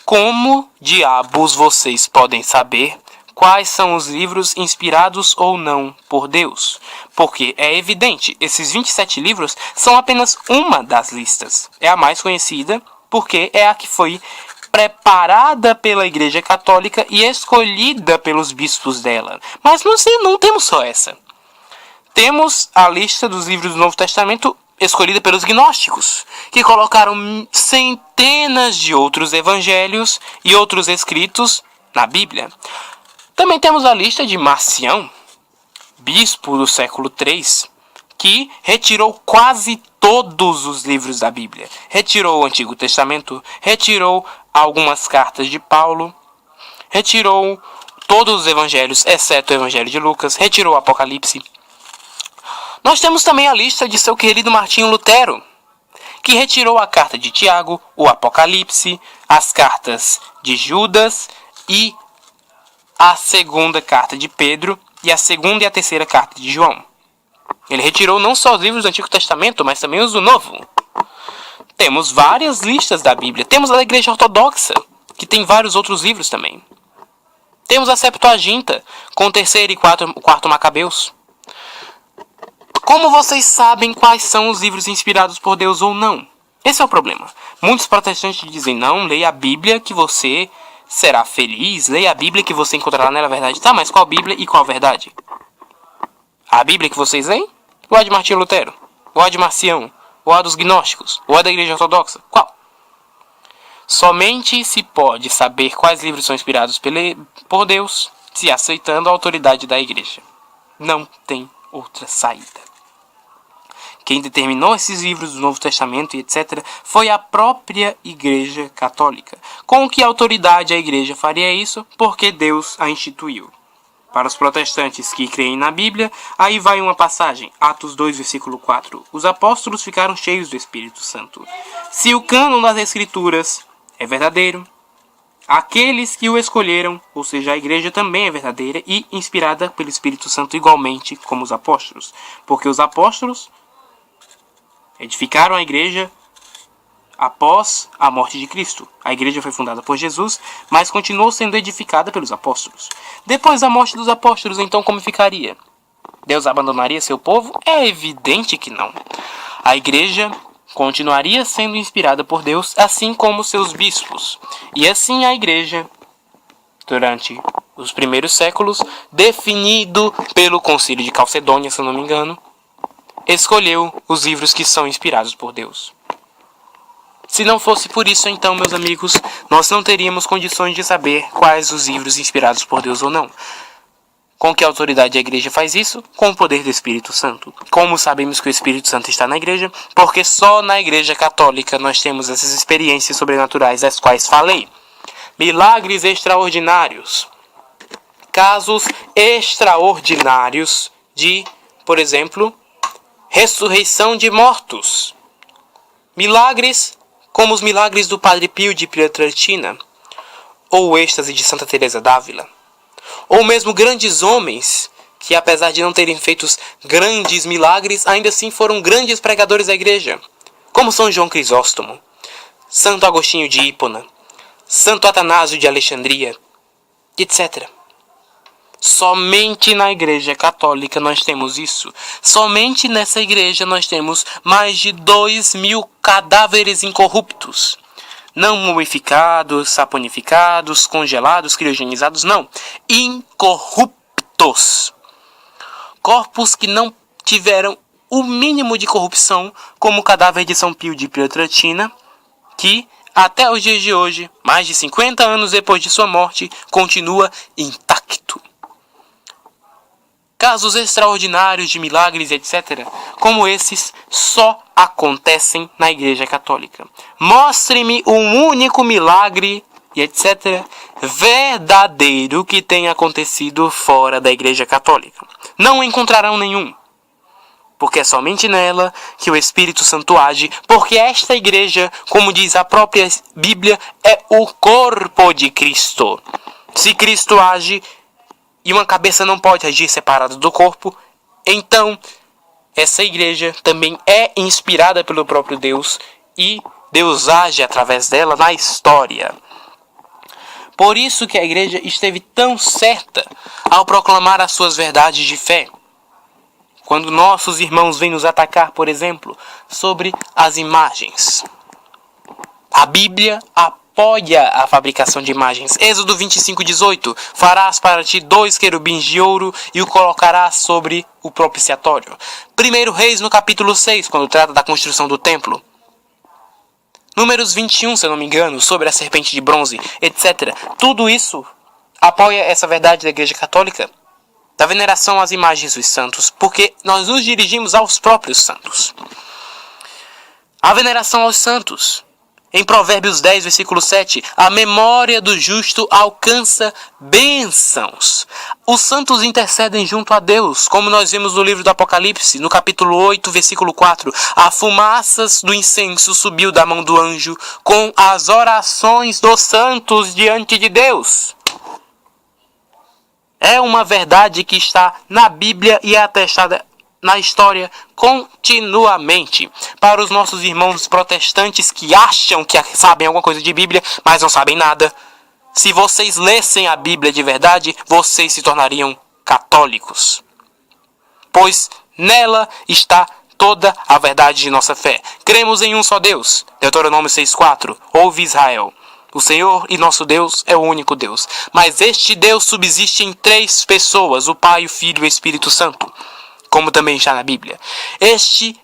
Speaker 1: como diabos vocês podem saber quais são os livros inspirados ou não por Deus? Porque é evidente, esses 27 livros são apenas uma das listas. É a mais conhecida, porque é a que foi preparada pela Igreja Católica e escolhida pelos bispos dela. Mas não temos só essa. Temos a lista dos livros do Novo Testamento escolhida pelos gnósticos, que colocaram centenas de outros evangelhos e outros escritos na Bíblia. Também temos a lista de Marcião, bispo do século III, que retirou quase todos os livros da Bíblia. Retirou o Antigo Testamento, retirou algumas cartas de Paulo, retirou todos os evangelhos, exceto o Evangelho de Lucas, retirou o Apocalipse. Nós temos também a lista de seu querido Martinho Lutero, que retirou a carta de Tiago, o Apocalipse, as cartas de Judas e a segunda carta de Pedro e a segunda e a terceira carta de João. Ele retirou não só os livros do Antigo Testamento, mas também os do Novo. Temos várias listas da Bíblia. Temos a Igreja Ortodoxa, que tem vários outros livros também. Temos a Septuaginta, com o terceiro e quarto Macabeus. Como vocês sabem quais são os livros inspirados por Deus ou não? Esse é o problema. Muitos protestantes dizem, não, leia a Bíblia que você será feliz, leia a Bíblia que você encontrará nela a verdade. Tá, mas qual Bíblia e qual verdade? A Bíblia que vocês leem? Ou a de Martinho Lutero? Ou a de Marcião? Ou a dos gnósticos? Ou a da Igreja Ortodoxa? Qual? Somente se pode saber quais livros são inspirados por Deus se aceitando a autoridade da Igreja. Não tem outra saída. Quem determinou esses livros do Novo Testamento e etc. foi a própria Igreja Católica. Com que autoridade a Igreja faria isso? Porque Deus a instituiu. Para os protestantes que creem na Bíblia, aí vai uma passagem, Atos 2, versículo 4. Os apóstolos ficaram cheios do Espírito Santo. Se o cânon das Escrituras é verdadeiro, aqueles que o escolheram, ou seja, a Igreja também é verdadeira e inspirada pelo Espírito Santo igualmente como os apóstolos. Porque os apóstolos edificaram a Igreja após a morte de Cristo. A Igreja foi fundada por Jesus, mas continuou sendo edificada pelos apóstolos. Depois da morte dos apóstolos, então como ficaria? Deus abandonaria seu povo? É evidente que não. A Igreja continuaria sendo inspirada por Deus, assim como seus bispos. E assim a Igreja, durante os primeiros séculos, definido pelo Concílio de Calcedônia, se eu não me engano, escolheu os livros que são inspirados por Deus. Se não fosse por isso, então, meus amigos, nós não teríamos condições de saber quais os livros inspirados por Deus ou não. Com que autoridade a Igreja faz isso? Com o poder do Espírito Santo. Como sabemos que o Espírito Santo está na Igreja? Porque só na Igreja Católica nós temos essas experiências sobrenaturais das quais falei. Milagres extraordinários. Casos extraordinários de, por exemplo, ressurreição de mortos. Milagres como os milagres do Padre Pio de Pietrelcina, ou o êxtase de Santa Teresa d'Ávila. Ou mesmo grandes homens que, apesar de não terem feito grandes milagres, ainda assim foram grandes pregadores da Igreja, como São João Crisóstomo, Santo Agostinho de Hipona, Santo Atanásio de Alexandria, etc. Somente na Igreja Católica nós temos isso. Somente nessa igreja nós temos mais de 2.000 cadáveres incorruptos. Não mumificados, saponificados, congelados, criogenizados, não. Incorruptos. Corpos que não tiveram o mínimo de corrupção, como o cadáver de São Pio de Pietrelcina, que até os dias de hoje, mais de 50 anos depois de sua morte, continua intacto. Casos extraordinários de milagres, etc., como esses, só acontecem na Igreja Católica. Mostre-me um único milagre, e etc., verdadeiro que tenha acontecido fora da Igreja Católica. Não encontrarão nenhum. Porque é somente nela que o Espírito Santo age, porque esta igreja, como diz a própria Bíblia, é o corpo de Cristo. Se Cristo age e uma cabeça não pode agir separada do corpo, então essa igreja também é inspirada pelo próprio Deus e Deus age através dela na história. Por isso que a igreja esteve tão certa ao proclamar as suas verdades de fé. Quando nossos irmãos vêm nos atacar, por exemplo, sobre as imagens. A Bíblia apoia a fabricação de imagens. Êxodo 25:18. Farás para ti 2 querubins de ouro e o colocarás sobre o propiciatório. 1 Reis no capítulo 6, quando trata da construção do templo. Números 21, se eu não me engano, sobre a serpente de bronze, etc. Tudo isso apoia essa verdade da Igreja Católica, da veneração às imagens dos santos, porque nós nos dirigimos aos próprios santos. A veneração aos santos. Em Provérbios 10, versículo 7, a memória do justo alcança bênçãos. Os santos intercedem junto a Deus, como nós vemos no livro do Apocalipse, no capítulo 8, versículo 4. A fumaças do incenso subiu da mão do anjo com as orações dos santos diante de Deus. É uma verdade que está na Bíblia e é atestada na história continuamente. Para os nossos irmãos protestantes que acham que sabem alguma coisa de Bíblia, mas não sabem nada, se vocês lessem a Bíblia de verdade, vocês se tornariam católicos. Pois nela está toda a verdade de nossa fé. Cremos em um só Deus. Deuteronômio 6,4. Ouve Israel. O Senhor e nosso Deus é o único Deus. Mas este Deus subsiste em 3 pessoas, o Pai, o Filho e o Espírito Santo, como também está na Bíblia. Este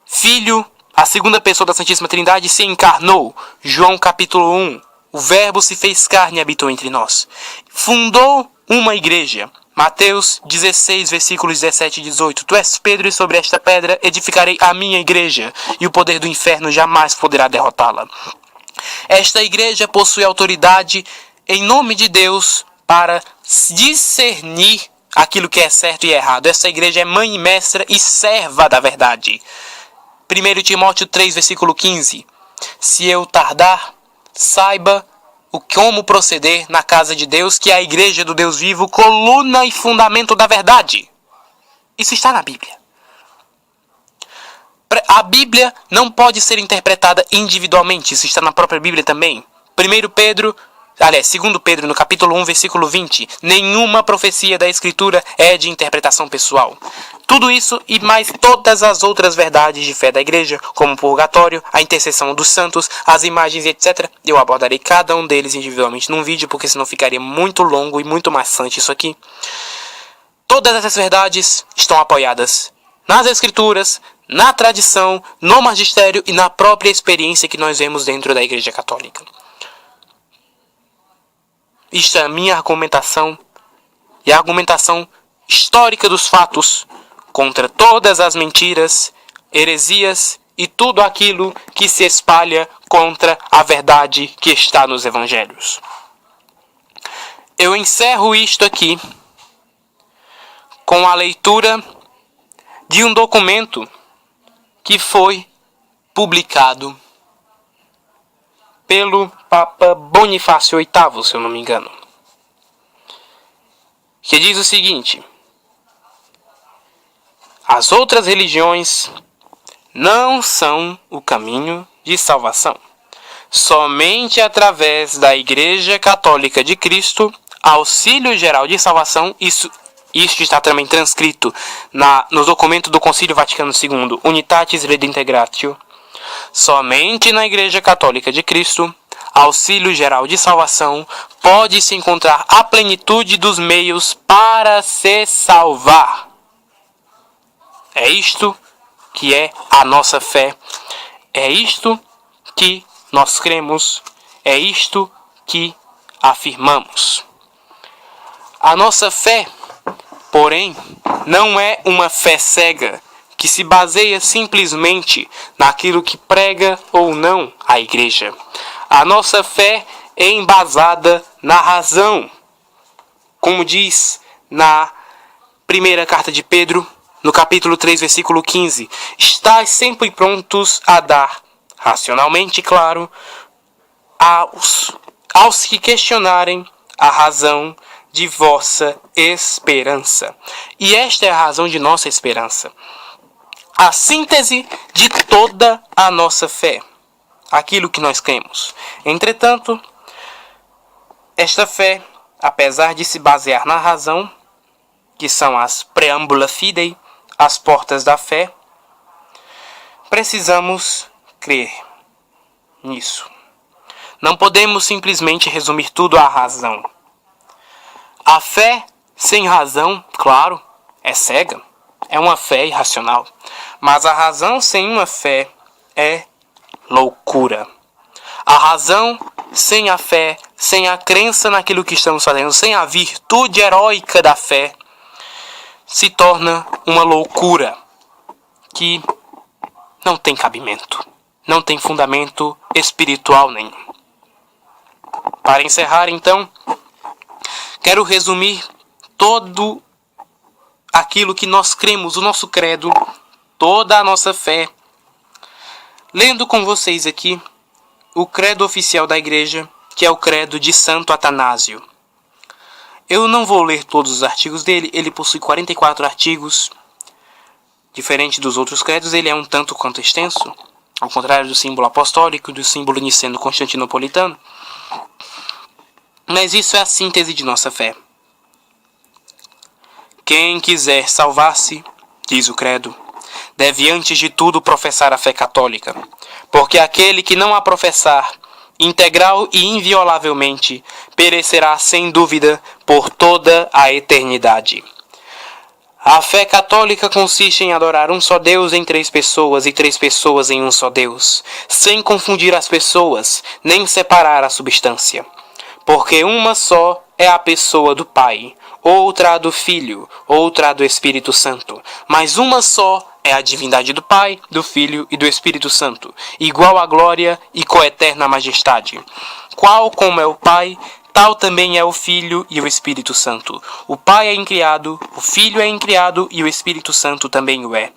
Speaker 1: Filho, a segunda pessoa da Santíssima Trindade, se encarnou. João capítulo 1. O Verbo se fez carne e habitou entre nós. Fundou uma igreja. Mateus 16, versículos 17 e 18. Tu és Pedro e sobre esta pedra edificarei a minha igreja, e o poder do inferno jamais poderá derrotá-la. Esta igreja possui autoridade em nome de Deus para discernir aquilo que é certo e errado. Esta igreja é mãe e mestra e serva da verdade. 1 Timóteo 3, versículo 15. Se eu tardar, saiba como proceder na casa de Deus, que é a igreja do Deus vivo, coluna e fundamento da verdade. Isso está na Bíblia. A Bíblia não pode ser interpretada individualmente. Isso está na própria Bíblia também. 2 Pedro, no capítulo 1, versículo 20. Nenhuma profecia da Escritura é de interpretação pessoal. Tudo isso e mais todas as outras verdades de fé da igreja, como o purgatório, a intercessão dos santos, as imagens, etc. Eu abordarei cada um deles individualmente num vídeo, porque senão ficaria muito longo e muito maçante isso aqui. Todas essas verdades estão apoiadas nas Escrituras, na tradição, no magistério e na própria experiência que nós vemos dentro da Igreja Católica. Isto é a minha argumentação e a argumentação histórica dos fatos contra todas as mentiras, heresias e tudo aquilo que se espalha contra a verdade que está nos evangelhos. Eu encerro isto aqui com a leitura de um documento que foi publicado pelo Papa Bonifácio VIII, se eu não me engano, que diz o seguinte: as outras religiões não são o caminho de salvação. Somente através da Igreja Católica de Cristo, auxílio geral de salvação, isso está também transcrito no documento do Concílio Vaticano II, Unitatis Redintegratio. Somente na Igreja Católica de Cristo, auxílio geral de salvação, pode-se encontrar a plenitude dos meios para se salvar. É isto que é a nossa fé. É isto que nós cremos. É isto que afirmamos. A nossa fé, porém, não é uma fé cega, que se baseia simplesmente naquilo que prega ou não a igreja. A nossa fé é embasada na razão. Como diz na primeira carta de Pedro, no capítulo 3, versículo 15. Estais sempre prontos a dar, racionalmente, claro, aos que questionarem a razão de vossa esperança. E esta é a razão de nossa esperança. A síntese de toda a nossa fé. Aquilo que nós cremos. Entretanto, esta fé, apesar de se basear na razão, que são as preambula fidei, as portas da fé, precisamos crer nisso. Não podemos simplesmente resumir tudo à razão. A fé sem razão, claro, é cega, é uma fé irracional. Mas a razão sem uma fé é loucura. A razão sem a fé, sem a crença naquilo que estamos fazendo, sem a virtude heróica da fé, se torna uma loucura que não tem cabimento, não tem fundamento espiritual nenhum. Para encerrar, então, quero resumir todo aquilo que nós cremos, o nosso credo, toda a nossa fé, lendo com vocês aqui o credo oficial da igreja, que é o credo de Santo Atanásio. Eu não vou ler todos os artigos dele, ele possui 44 artigos. Diferente dos outros credos, ele é um tanto quanto extenso, ao contrário do símbolo apostólico e do símbolo niceno-constantinopolitano. Mas isso é a síntese de nossa fé. Quem quiser salvar-se, diz o credo, deve antes de tudo professar a fé católica, porque aquele que não a professar, integral e inviolavelmente, perecerá sem dúvida por toda a eternidade. A fé católica consiste em adorar um só Deus em 3 pessoas e 3 pessoas em um só Deus, sem confundir as pessoas, nem separar a substância. Porque uma só é a pessoa do Pai, outra a do Filho, outra a do Espírito Santo, mas uma só é a divindade do Pai, do Filho e do Espírito Santo, igual à glória e coeterna majestade. Qual como é o Pai, tal também é o Filho e o Espírito Santo. O Pai é incriado, o Filho é incriado e o Espírito Santo também o é.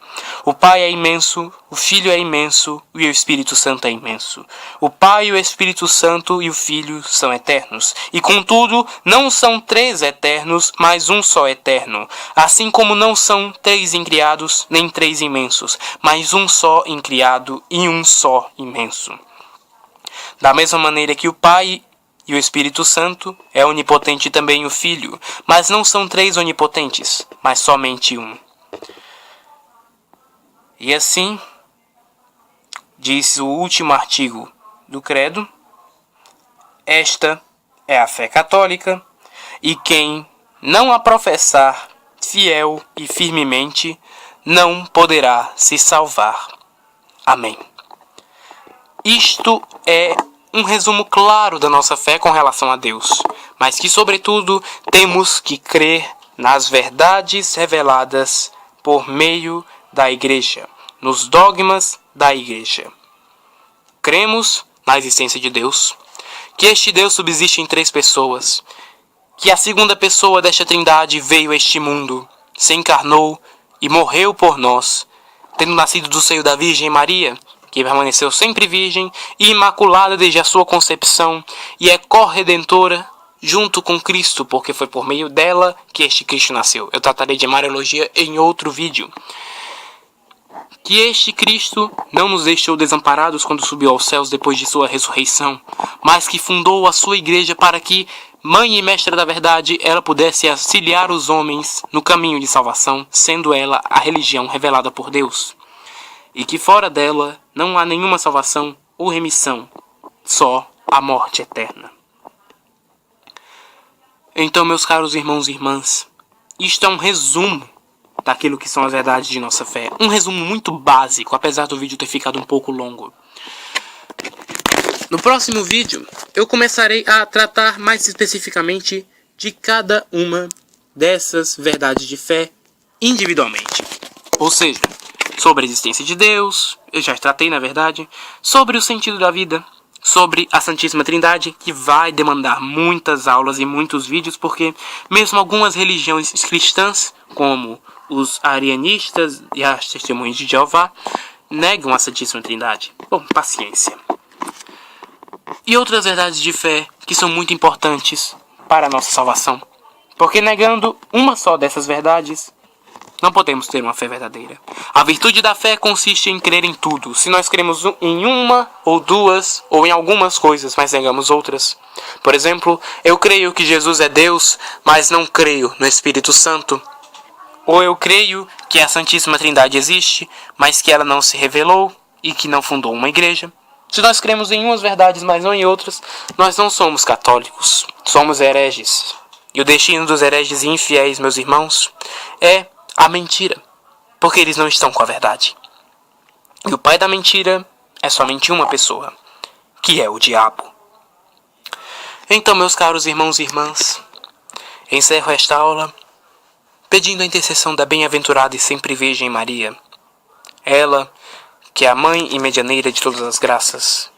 Speaker 1: O Pai é imenso, o Filho é imenso e o Espírito Santo é imenso. O Pai, o Espírito Santo e o Filho são eternos. E contudo, não são 3 eternos, mas um só eterno. Assim como não são 3 incriados, nem 3 imensos, mas um só incriado e um só imenso. Da mesma maneira que o Pai e o Espírito Santo é onipotente também o Filho, mas não são 3 onipotentes, mas somente um. E assim, diz o último artigo do credo, esta é a fé católica, e quem não a professar fiel e firmemente, não poderá se salvar. Amém. Isto é um resumo claro da nossa fé com relação a Deus, mas que, sobretudo, temos que crer nas verdades reveladas por meio da Igreja, nos dogmas da Igreja. Cremos na existência de Deus, que este Deus subsiste em 3 pessoas, que a segunda pessoa desta Trindade veio a este mundo, se encarnou e morreu por nós, tendo nascido do seio da Virgem Maria, que permaneceu sempre virgem e imaculada desde a sua concepção, e é corredentora junto com Cristo, porque foi por meio dela que este Cristo nasceu. Eu tratarei de Mariologia em outro vídeo. Que este Cristo não nos deixou desamparados quando subiu aos céus depois de sua ressurreição, mas que fundou a sua igreja para que, mãe e mestra da verdade, ela pudesse auxiliar os homens no caminho de salvação, sendo ela a religião revelada por Deus. E que fora dela não há nenhuma salvação ou remissão, só a morte eterna. Então, meus caros irmãos e irmãs, isto é um resumo daquilo que são as verdades de nossa fé. Um resumo muito básico, apesar do vídeo ter ficado um pouco longo. No próximo vídeo, eu começarei a tratar mais especificamente de cada uma dessas verdades de fé individualmente. Ou seja, sobre a existência de Deus, eu já tratei na verdade, sobre o sentido da vida, sobre a Santíssima Trindade, que vai demandar muitas aulas e muitos vídeos, porque mesmo algumas religiões cristãs, como os arianistas e as testemunhas de Jeová, negam a Santíssima Trindade. Bom, paciência. E outras verdades de fé que são muito importantes para a nossa salvação, porque negando uma só dessas verdades, não podemos ter uma fé verdadeira. A virtude da fé consiste em crer em tudo. Se nós cremos em uma ou duas ou em algumas coisas, mas negamos outras. Por exemplo, eu creio que Jesus é Deus, mas não creio no Espírito Santo. Ou eu creio que a Santíssima Trindade existe, mas que ela não se revelou e que não fundou uma igreja. Se nós cremos em umas verdades, mas não em outras, nós não somos católicos. Somos hereges. E o destino dos hereges e infiéis, meus irmãos, é a mentira, porque eles não estão com a verdade. E o pai da mentira é somente uma pessoa, que é o diabo. Então, meus caros irmãos e irmãs, encerro esta aula pedindo a intercessão da bem-aventurada e sempre Virgem Maria, ela que é a mãe e medianeira de todas as graças,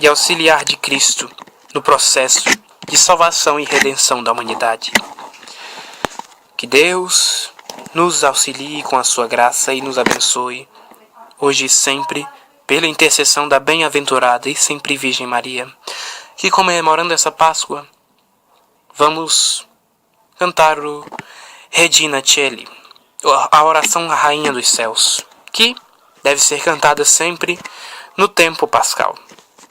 Speaker 1: e auxiliar de Cristo no processo de salvação e redenção da humanidade. Que Deus nos auxilie com a sua graça e nos abençoe, hoje e sempre, pela intercessão da bem-aventurada e sempre Virgem Maria, que comemorando essa Páscoa, vamos cantar o Regina Coeli, a oração à Rainha dos Céus, que deve ser cantada sempre no tempo pascal.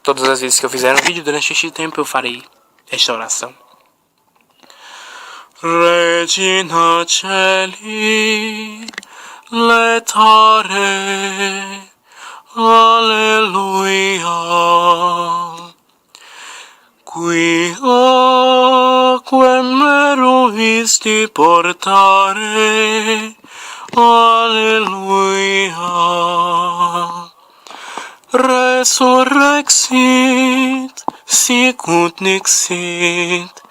Speaker 1: Todas as vezes que eu fizer um vídeo durante este tempo eu farei esta oração. Regina Coeli, letare, alleluia. Quia meruisti portare, alleluia. Resurrexit, sicut nixit,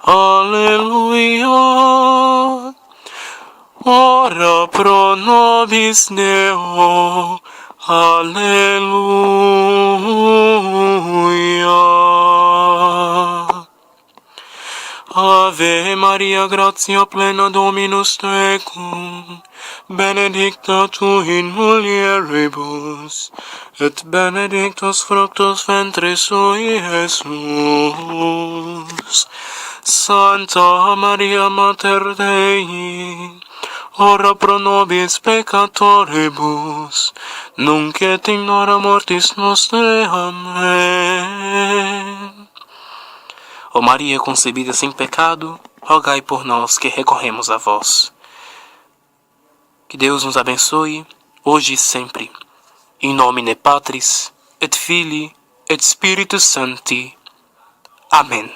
Speaker 1: alleluia. Ora pro nobis Deo, alleluia. Ave Maria, gratia plena, Dominus tecum, benedicta tu in mulieribus, et benedictus fructus ventris sui, Iesus. Santa Maria Mater Dei, ora pro nobis peccatoribus, nunc et in hora mortis nostre. Amém. Ó Maria concebida sem pecado, rogai por nós que recorremos a vós. Que Deus nos abençoe, hoje e sempre. In nomine Patris, et Filii, et Spiritus Sancti. Amém.